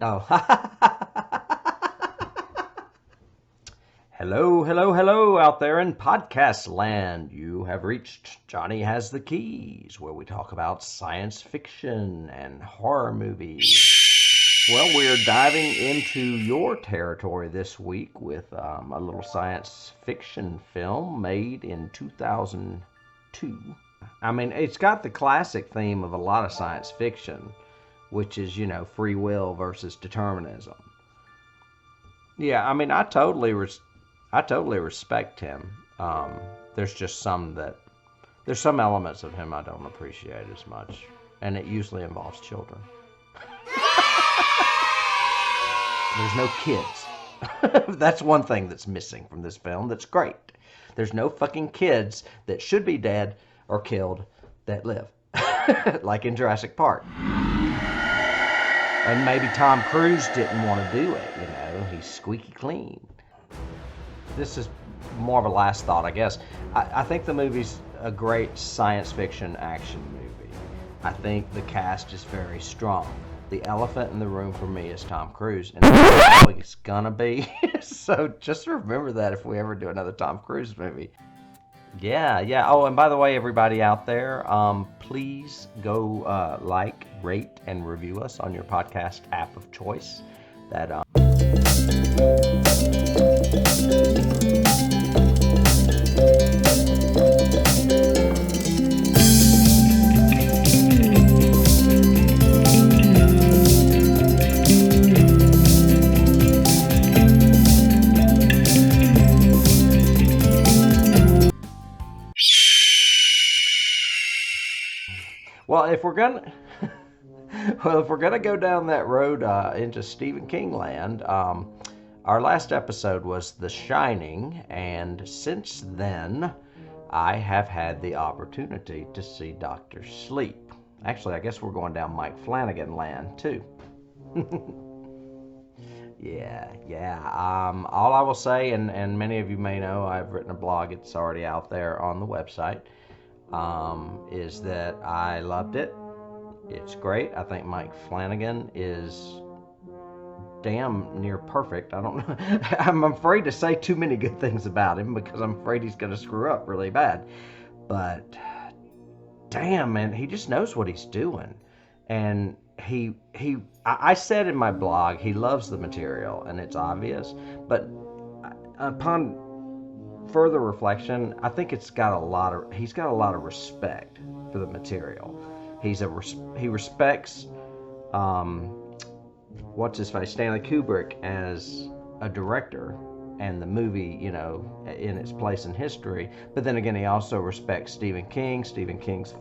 Oh. Hello, hello, hello out there in podcast land. You have reached Johnny Has the Keys, where we talk about science fiction and horror movies. Well, we're diving into your territory this week with a little science fiction film made in 2002. I mean, it's got the classic theme of a lot of science fiction, which is, free will versus determinism. Yeah, I mean, I totally respect him. There's just there's some elements of him I don't appreciate as much, and it usually involves children. There's no kids. That's one thing that's missing from this film. That's great. There's no fucking kids that should be dead or killed that live, like in Jurassic Park. And maybe Tom Cruise didn't want to do it, he's squeaky clean. This is more of a last thought, I guess. I think the movie's a great science fiction action movie. I think the cast is very strong. The elephant in the room for me is Tom Cruise, and that's always it's gonna be. So just remember that if we ever do another Tom Cruise movie. Yeah. Oh, and by the way, everybody out there, please go like, rate, and review us on your podcast app of choice. Well, if we're gonna go down that road into Stephen King land, our last episode was The Shining, and since then, I have had the opportunity to see Doctor Sleep. Actually, I guess we're going down Mike Flanagan land too. Yeah. All I will say, and many of you may know, I've written a blog. It's already out there on the website. Is that I loved it. It's great. I think Mike Flanagan is damn near perfect. I don't know. I'm afraid to say too many good things about him because I'm afraid he's going to screw up really bad. But damn, man, he just knows what he's doing. And I said in my blog, he loves the material, and it's obvious. But upon further reflection, I think he's got a lot of respect for the material. He respects what's his face, Stanley Kubrick, as a director and the movie, in its place in history. But then again, he also respects Stephen King's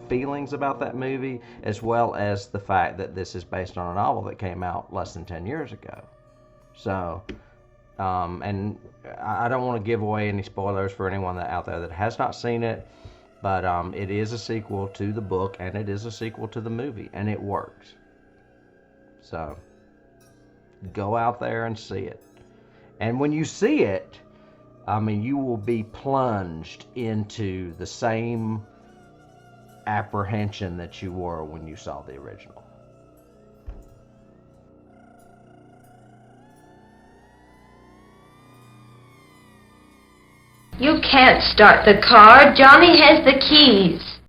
feelings about that movie, as well as the fact that this is based on a novel that came out less than 10 years ago. So, and I don't want to give away any spoilers for anyone out there that has not seen it, but it is a sequel to the book, and it is a sequel to the movie, and it works. So, go out there and see it. And when you see it, you will be plunged into the same apprehension that you were when you saw the original. You can't start the car. Johnny has the keys.